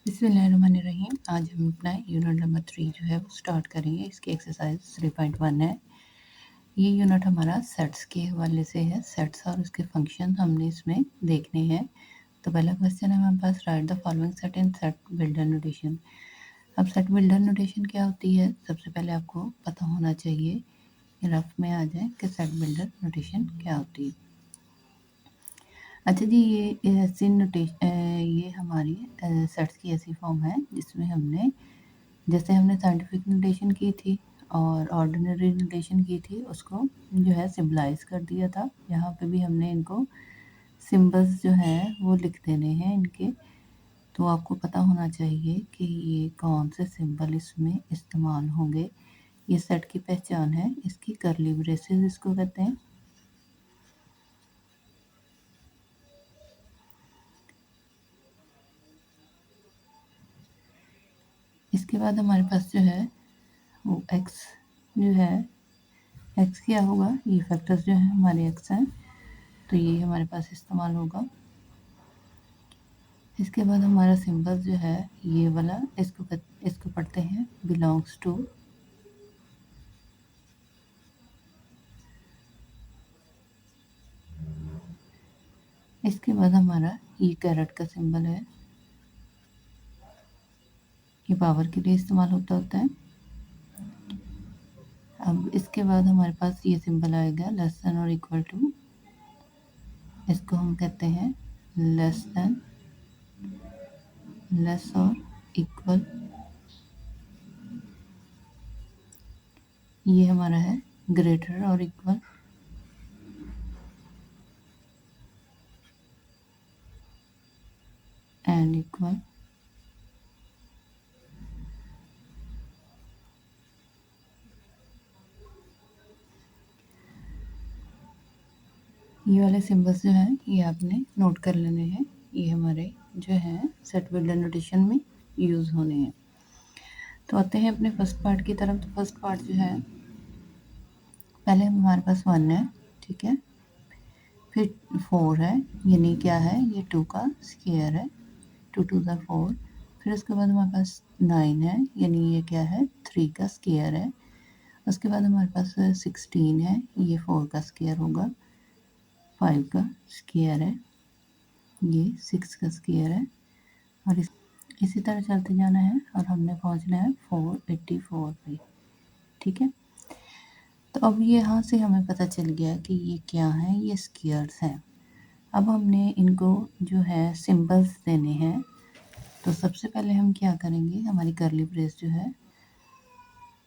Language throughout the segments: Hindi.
बिस्मिल्लाहिर्रहमानिर्रहीम। आज हम अपना यूनिट नंबर 3 जो है वो स्टार्ट करेंगे। इसकी एक्सरसाइज 3.1 है। ये यूनिट हमारा सेट्स के हवाले से है। सेट्स और उसके फंक्शन हमने इसमें देखने हैं। तो पहला क्वेश्चन है हमारे पास, write the following set in set builder notation. अब सेट बिल्डर नोटेशन क्या होती है, सबसे पहले आपको पता होना चाहिए, रफ में आ जाए कि सेट बिल्डर नोटेशन क्या होती है। अच्छा जी, ये ऐसी नोटेशन, ये हमारी सेट्स की ऐसी फॉर्म है जिसमें हमने, जैसे हमने साइंटिफिक नोटेशन की थी और ऑर्डिनरी नोटेशन की थी, उसको जो है सिम्बलाइज कर दिया था। यहाँ पे भी हमने इनको सिंबल्स जो है वो लिख देने हैं इनके। तो आपको पता होना चाहिए कि ये कौन से सिंबल इसमें इस्तेमाल होंगे। ये सेट की पहचान है, इसकी करली ब्रेसेस इसको कहते हैं। इसके बाद हमारे पास जो है वो एक्स जो है, एक्स क्या होगा, ये फैक्टर्स जो है हमारे एक्स हैं, तो ये हमारे पास इस्तेमाल होगा। इसके बाद हमारा सिंबल जो है ये वाला, इसको पढ़ते हैं बिलोंग्स टू। इसके बाद हमारा ये कैरेट का सिंबल है, ये पावर के लिए इस्तेमाल होता है। अब इसके बाद हमारे पास ये सिंबल आएगा लेस देन और इक्वल टू, इसको हम कहते हैं लेस देन, लेस और इक्वल। ये हमारा है ग्रेटर और इक्वल। And equal. ये वाले सिंबल्स जो हैं ये आपने नोट कर लेने हैं, ये हमारे जो है सेट बिल्डर नोटेशन में यूज़ होने हैं। तो आते हैं अपने फर्स्ट पार्ट की तरफ। तो फर्स्ट पार्ट जो है, पहले हमारे पास 1 है, ठीक है, फिर 4 है, यानी क्या है, ये 2 का स्क्वायर है, 2 टू द 4। फिर उसके बाद हमारे पास 9 है, यानी ये क्या है, 3 का स्क्वायर है। उसके बाद हमारे पास 16 है, ये 4 का स्क्वायर होगा, 5 का स्क्वायर है, ये 6 का स्क्वायर है, और इसी तरह चलते जाना है और हमने पहुंचना है 484 पे, ठीक है। तो अब यहाँ से हमें पता चल गया कि ये क्या है, ये स्क्वायर्स हैं। अब हमने इनको जो है सिंबल्स देने हैं। तो सबसे पहले हम क्या करेंगे, हमारी करली ब्रेस जो है,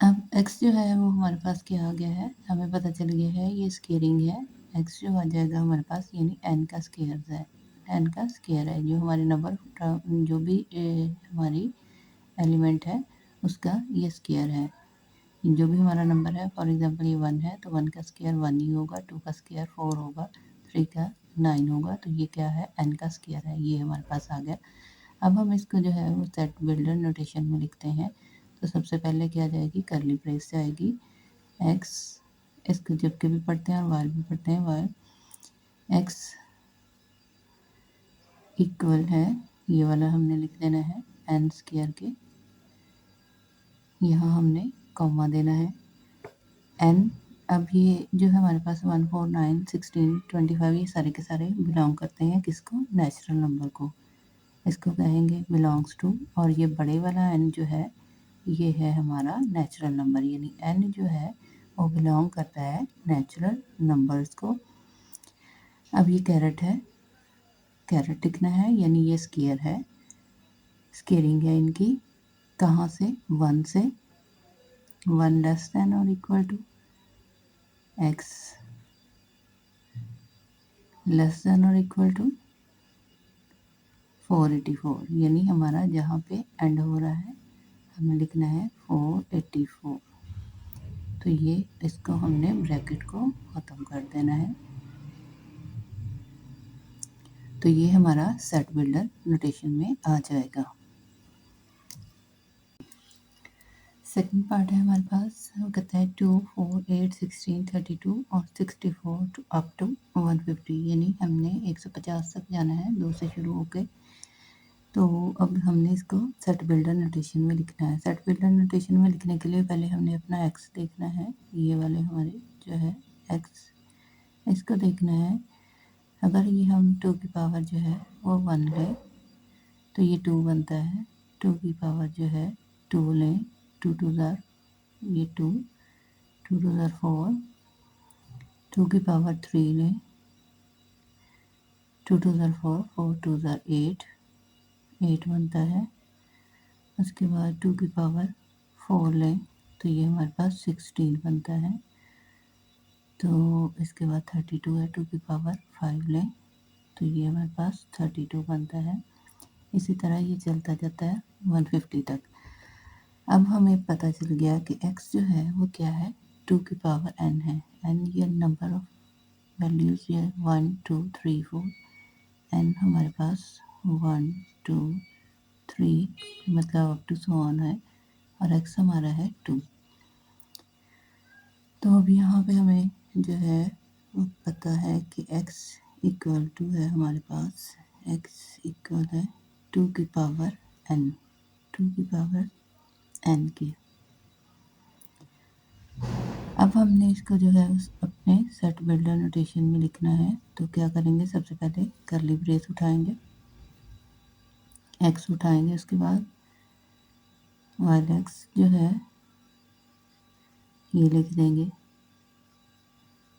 अब x जो है वो हमारे पास क्या आ गया है, हमें पता चल गया है ये स्केयरिंग है। x जो आ जाएगा हमारे पास, यानी n का स्केयर है, n का स्केयर है, जो हमारे नंबर जो भी हमारी एलिमेंट है उसका ये स्केयर है। जो भी हमारा नंबर है, फॉर एग्जांपल ये 1 है तो 1 का स्क्वायर 1 ही होगा, 2 का स्क्वायर 4 होगा, 3 का 9 होगा, तो ये क्या है, n का स्क्वायर है, ये हमारे पास आ गया। अब हम इसको जो है वो सेट बिल्डर नोटेशन में लिखते हैं। तो सबसे पहले क्या जाएगी, करली ब्रेस जाएगी, x, इसको जब के भी पढ़ते हैं और y भी पढ़ते हैं, y x इक्वल है, ये वाला हमने लिख देना है n स्क्वायर के, यहाँ हमने कॉमा देना है n। अब ये जो है हमारे पास 1, 4, 9, 16, 25, ये सारे के सारे बिलोंग करते हैं किसको, नेचुरल नंबर को, इसको कहेंगे बिलोंग्स टू। और ये बड़े वाला n जो है ये है हमारा नेचुरल नंबर, यानी n जो है वो बिलोंग करता है नेचुरल नंबर्स को। अब ये कैरेट है, कैरेट लिखना है, यानी ये स्क्वायर है, स्केयरिंग है इनकी, कहाँ से, 1 से, 1 लेस देन और equal to x less than और इक्वल टू 484, यानी हमारा जहाँ पे एंड हो रहा है हमें लिखना है 484। तो ये इसको हमने ब्रैकेट को ख़त्म कर देना है। तो ये हमारा सेट बिल्डर नोटेशन में आ जाएगा। सेकंड पार्ट है हमारे पास, वो कहता है 2, 4, 8, 16, 32 और 64 अप टू 150, यानी हमने 150 तक जाना है, 2 से शुरू होके तो अब हमने इसको सेट बिल्डर नोटेशन में लिखना है। सेट बिल्डर नोटेशन में लिखने के लिए पहले हमने अपना एक्स देखना है, ये वाले हमारे जो है एक्स, इसको देखना है। अगर ये हम 2 की पावर जो है वो 1 है तो ये 2 बनता है। 2 की पावर जो है 2 लें, 2 टू ज़ार ये 2, 2 टू ज़ार 4, 2 की पावर 3 लें, 2 टू ज़ार 4, 4 टू ज़ार 8, 8 बनता है। उसके बाद 2 की पावर 4 लें तो ये हमारे पास 16 बनता है। तो इसके बाद 32 है, 2 की पावर 5 लें तो ये हमारे पास 32 बनता है। इसी तरह ये चलता जाता है 150 तक। अब हमें पता चल गया कि x जो है वो क्या है, 2 की पावर n है। n ये नंबर ऑफ वैल्यूज़ ये 1 2 3 4, n हमारे पास 1 2 3 मतलब अप टू सो ऑन है, और x हमारा है 2। तो अब यहाँ पे हमें जो है वो पता है कि x इक्वल टू है हमारे पास, x इक्वल है 2 की पावर n, 2 की पावर n की। अब हमने इसको जो है अपने सेट बिल्डर नोटेशन में लिखना है। तो क्या करेंगे, सबसे पहले कर्ली ब्रेस उठाएंगे, x उठाएंगे, उसके बाद वाइल x जो है ये लिख देंगे,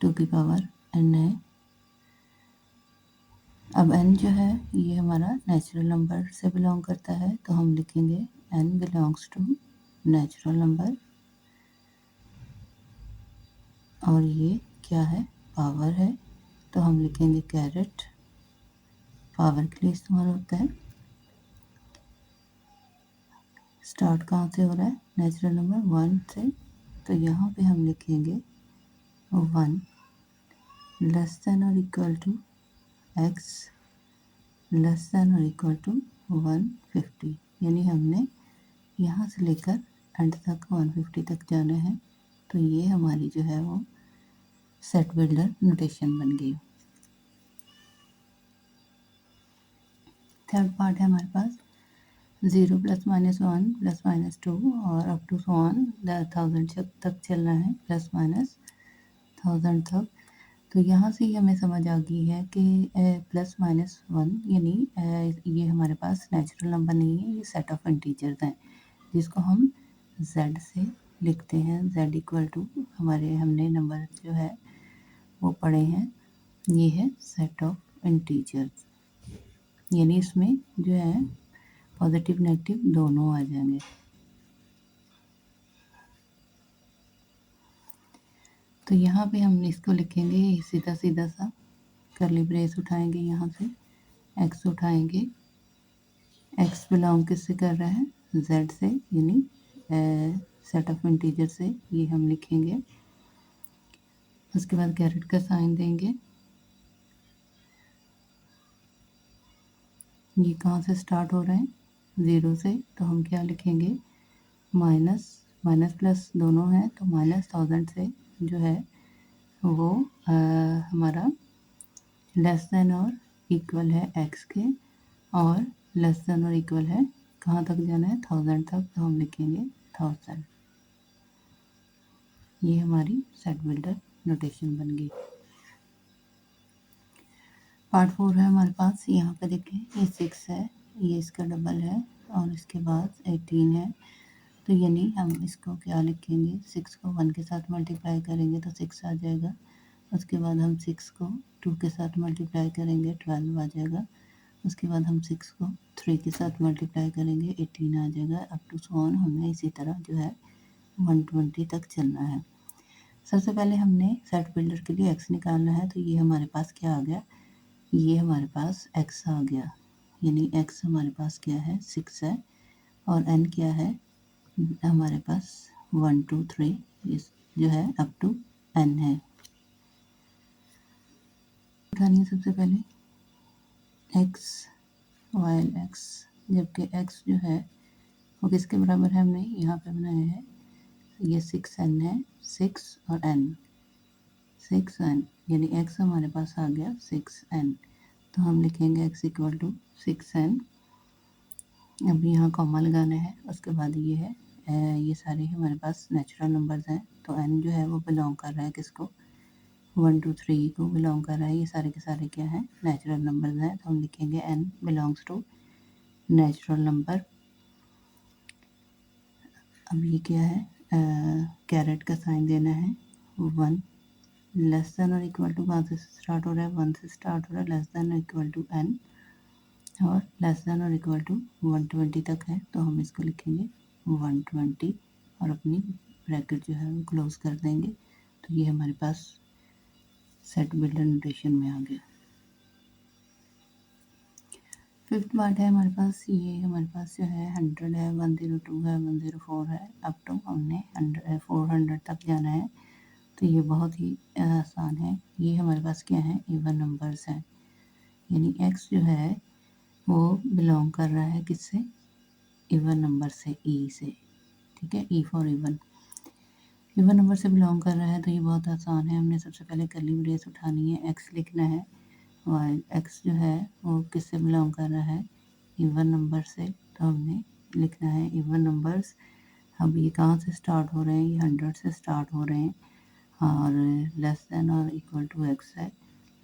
2 की पावर n है। अब n जो है ये हमारा नेचुरल नंबर से बिलोंग करता है, तो हम लिखेंगे n belongs to natural number, और ये क्या है, पावर है, तो हम लिखेंगे कैरेट, पावर के लिए इस्तेमाल होता है। स्टार्ट कहाँ से हो रहा है, नेचुरल नंबर 1 से, तो यहाँ पे हम लिखेंगे 1 लेस देन और equal to x less than और इक्वल टू 150, यानी हमने यहाँ से लेकर एंड तक 150 तक जाना है। तो ये हमारी जो है वो सेट बिल्डर नोटेशन बन गई। थर्ड पार्ट है हमारे पास 0 प्लस माइनस 1 प्लस माइनस 2 और अप टू सो ऑन 1000 तक चलना है, प्लस माइनस 1000 तक। तो यहाँ से ही हमें समझ आ गई है कि प्लस माइनस 1 यानी ये हमारे पास नेचुरल नंबर नहीं है, ये सेट ऑफ इंटीजर्स हैं जिसको हम z से लिखते हैं। z इक्वल टू हमारे हमने नंबर जो है वो पढ़े हैं, ये है सेट ऑफ इंटीजर्स, यानी इसमें जो है पॉजिटिव नेगेटिव दोनों आ जाएंगे। तो यहाँ पे हम इसको लिखेंगे सीधा सीधा सा, कर्ली ब्रेस उठाएंगे, यहाँ से x उठाएंगे, x बिलोंग किससे कर रहा है, z से, यानी सेट ऑफ इंटीजर से, ये हम लिखेंगे। उसके बाद कैरेट का साइन देंगे। ये कहाँ से स्टार्ट हो रहे हैं, 0 से, तो हम क्या लिखेंगे, माइनस माइनस प्लस दोनों है, तो माइनस 1000 से जो है वो हमारा लेस देन और इक्वल है x के, और लेस देन और इक्वल है कहाँ तक जाना है, 1000 तक, तो हम लिखेंगे 1000। ये हमारी सेट बिल्डर नोटेशन बन गई। पार्ट 4 है हमारे पास, यहाँ पे देखें ये 6 है, ये इसका डबल है, और इसके बाद 18 है। तो यानी हम इसको क्या लिखेंगे, 6 को 1 के साथ मल्टीप्लाई करेंगे तो 6 आ जाएगा। उसके बाद हम 6 को 2 के साथ मल्टीप्लाई करेंगे 12 आ जाएगा। उसके बाद हम 6 को 3 के साथ मल्टीप्लाई करेंगे 18 आ जाएगा। अप टू सो ऑन हमें इसी तरह जो है 120 तक चलना है। सबसे पहले हमने सेट बिल्डर के लिए x निकालना है, तो ये हमारे पास क्या आ गया, ये हमारे पास x आ गया, यानी x हमारे पास क्या है, 6 है, और n क्या है हमारे पास 1 2 3 इस जो है अप टू n है। उठानी है सबसे पहले x वाइल x, जबकि x जो है वो किसके बराबर है, हमने यहाँ पे बनाया है, ये 6n है, 6 और n, 6n, यानी x हमारे पास आ गया 6n। तो हम लिखेंगे x इक्वल टू 6n, अब यहाँ कॉमा लगाना है, उसके बाद ये है ये सारे हमारे पास नेचुरल नंबर्स हैं। तो n जो है वो बिलोंग कर रहा है किसको, 1 2 3 को बिलोंग कर रहा है। ये सारे के सारे क्या हैं, नेचुरल नंबर्स हैं। तो हम लिखेंगे n belongs to natural number. अब ये क्या है, कैरेट का साइन देना है। 1 लेस देन और इक्वल टू कहाँ से स्टार्ट हो रहा है, 1 से स्टार्ट हो रहा है। लेस देन और इक्वल टू n और लेस देन और इक्वल टू 120 तक है। तो हम इसको लिखेंगे 120 और अपनी ब्रैकेट जो है वो क्लोज कर देंगे। तो ये हमारे पास सेट बिल्डर नोटेशन में आ गया। फिफ्थ पार्ट है हमारे पास, ये हमारे पास जो है 100 है, 102 है, 104 है, अप टू हमने 400 तक जाना है। तो ये बहुत ही आसान है। ये हमारे पास क्या है, इवन नंबर्स हैं, यानी x जो है वो बिलोंग कर रहा है किससे, इवन नंबर से, ई से। ठीक है, E for even, even number से बिलोंग कर रहा है। तो ये बहुत आसान है। हमने सबसे पहले कर्ली ब्रेस उठानी है, x लिखना है, और x जो है वो किससे बिलोंग कर रहा है, इवन नंबर से। तो हमने लिखना है इवन नंबर्स। अब ये कहाँ से स्टार्ट हो रहे हैं, ये 100 से स्टार्ट हो रहे हैं, और लेस देन और इक्वल टू x है।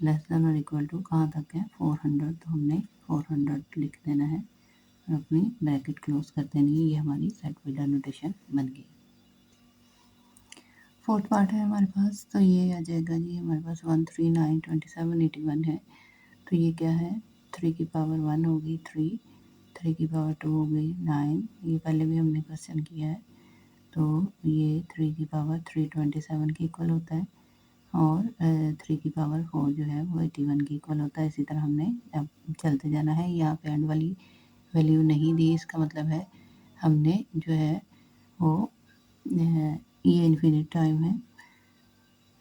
लेस देन और इक्वल टू कहाँ तक है, 400। तो हमने 400 लिख देना है और अपनी ब्रैकेट क्लोज कर देनी है। ये हमारी सेट बिल्डर नोटेशन बन गई। फोर्थ पार्ट है हमारे पास, तो ये आ जाएगा जी हमारे पास 1 3 9 27 81 है। तो ये क्या है, 3 की पावर 1 होगी 3, 3 की पावर 2 हो गई 9। ये पहले भी हमने क्वेश्चन किया है। तो ये 3 की पावर 327 के इक्वल होता है, और 3 की पावर 4 जो है वो 81 के इक्वल होता है। इसी तरह हमने अब चलते जाना है। यहाँ पे एंड वाली वैल्यू नहीं दी, इसका मतलब है हमने जो है वो ये इन्फिनिट टाइम है,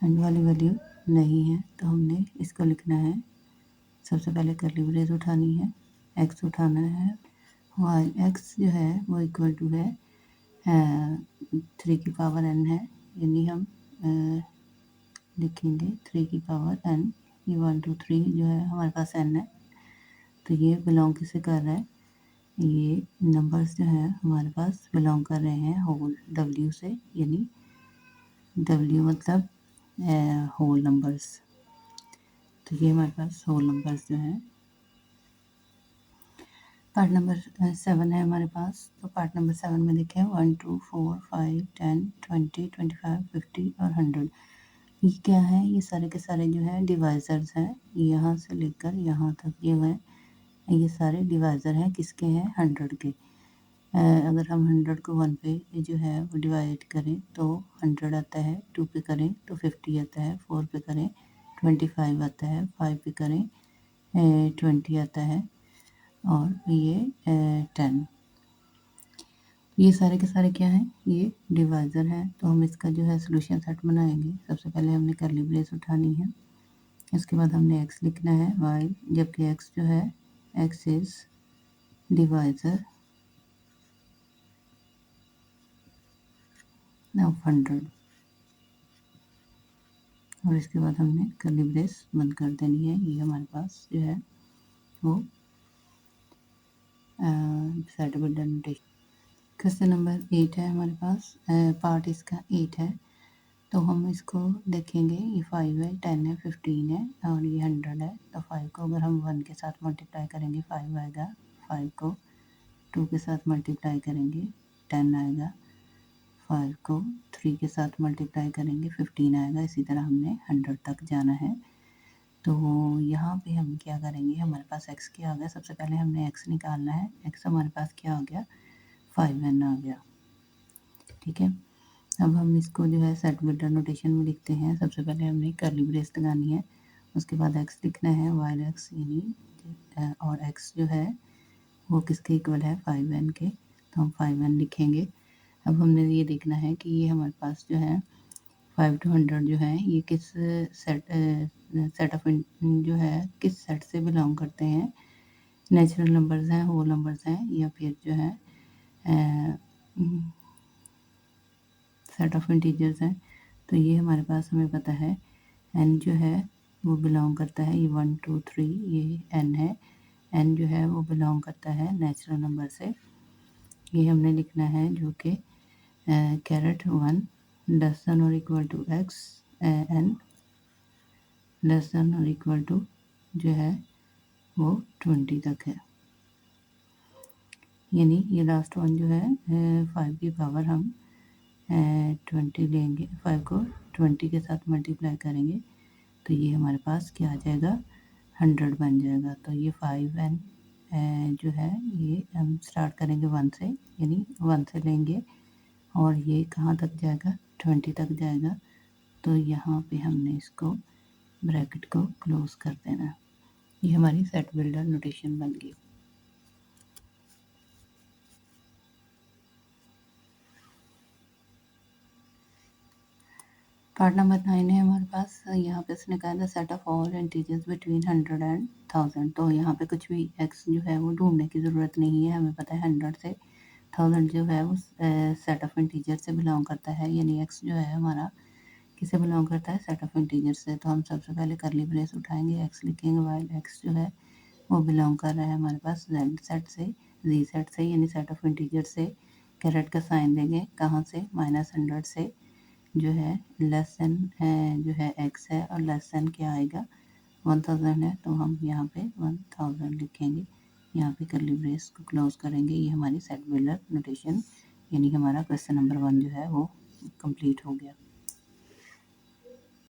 एंड वाली वैल्यू नहीं है। तो हमने इसको लिखना है, सबसे पहले कर्ली ब्रेस उठानी है, x उठाना है, वाइल x जो है वो इक्वल टू है 3 की पावर n है, यानी हम लिखेंगे 3 की पावर n। ये 1 2 3 जो है हमारे पास n है। तो ये बिलोंग किससे कर रहा है, ये नंबर्स जो है हमारे पास बिलोंग कर रहे हैं होल w से, यानी w मतलब होल नंबर्स। तो ये हमारे पास होल नंबर्स जो हैं। पार्ट नंबर 7 है हमारे पास। तो पार्ट नंबर 7 में देखें 1 2 4 5 10 20 25 50 और 100। ये क्या है, ये सारे के सारे जो है डिवाइजर्स हैं। यहाँ से लेकर यहाँ तक जो है ये सारे डिवाइज़र हैं, किसके हैं, 100 के। अगर हम 100 को 1 पे जो है वो डिवाइड करें तो 100 आता है, 2 पे करें तो 50 आता है, 4 पे करें 25 आता है, 5 पे करें 20 आता है, और ये 10। ये सारे के सारे क्या हैं, ये डिवाइज़र हैं। तो हम इसका जो है सॉल्यूशन सेट बनाएंगे। सबसे पहले हमने कर्ली ब्रेस उठानी है, इसके बाद हमने x लिखना है, y, जबकि x जो है x इज़ डिवाइज़र ऑफ 100, और इसके बाद हमने कर्ली ब्रेस बंद कर देनी है। ये हमारे पास जो है वो set builder notation. Question number 8 है हमारे पास, पार्ट इसका 8 है। तो हम इसको देखेंगे, ये 5 है, 10 है, 15 है, और ये 100 है। तो 5 को अगर हम 1 के साथ मल्टीप्लाई करेंगे 5 आएगा, 5 को 2 के साथ मल्टीप्लाई करेंगे 10 आएगा, 5 को 3 के साथ मल्टीप्लाई करेंगे 15 आएगा। इसी तरह हमने 100 तक जाना है। तो यहाँ पे हम क्या करेंगे, हमारे पास x क्या आ गया, सबसे पहले हमने x निकालना है। x हमारे पास क्या आ गया, 5n आ गया। ठीक है, अब हम इसको जो है सेट बिल्डर नोटेशन में लिखते हैं। सबसे पहले हमने कर्ली ब्रेस लगानी है, उसके बाद x लिखना है, वाइल x यानी और x जो है वो किसके इक्वल है, 5n के। तो हम 5n लिखेंगे। अब हमने ये देखना है कि ये हमारे पास जो है 5 to 100 जो है ये किस सेट ऑफ जो है किस सेट से बिलोंग करते हैं, नेचुरल नंबर्स हैं, होल नंबर्स हैं, या फिर जो है सेट ऑफ इंटीजर्स हैं। तो ये हमारे पास हमें पता है n जो है वो बिलोंग करता है, ये 1 2 3 ये n है, एन जो है वो बिलोंग करता है नेचुरल नंबर से। ये हमने लिखना है जो कि कैरेट 1 लेस देन और equal to x, n less than और इक्वल टू जो है वो 20 तक है। यानी ये लास्ट वन जो है 5 की पावर हम 20 लेंगे, 5 को 20 के साथ मल्टीप्लाई करेंगे तो ये हमारे पास क्या आ जाएगा, 100 बन जाएगा। तो ये 5n जो है ये हम स्टार्ट करेंगे 1 से, यानी 1 से लेंगे और ये कहाँ तक जाएगा, 20 तक जाएगा। तो यहाँ पे हमने इसको ब्रैकेट को क्लोज कर देना। ये हमारी सेट बिल्डर नोटेशन बन गई। पार्ट नंबर 9 है हमारे पास। यहाँ पे इसने कहा था set of all integers between 100 and 1000। तो यहाँ पे कुछ भी x जो है वो ढूंढने की ज़रूरत नहीं है, हमें पता है 100 से 1000 जो है वो सेट ऑफ इंटीजर से बिलोंग करता है। यानी x जो है हमारा किसे बिलोंग करता है, सेट ऑफ इंटीजर से। तो हम सबसे पहले करली ब्रेस उठाएंगे, x लिखेंगे, वाइल x जो है वो बिलोंग कर रहा है हमारे पास z सेट से, z सेट से, यानी सेट ऑफ इंटीजर से। कैरेट का साइन देंगे कहाँ से, -100 से, जो है लेस देन जो है x है और लेस देन क्या आएगा, 1000 है। तो हम यहाँ पे 1000 लिखेंगे, यहाँ पे करली ब्रेस को क्लोज करेंगे। ये हमारी सेट बिल्डर नोटेशन यानी हमारा क्वेश्चन नंबर 1 जो है वो कंप्लीट हो गया।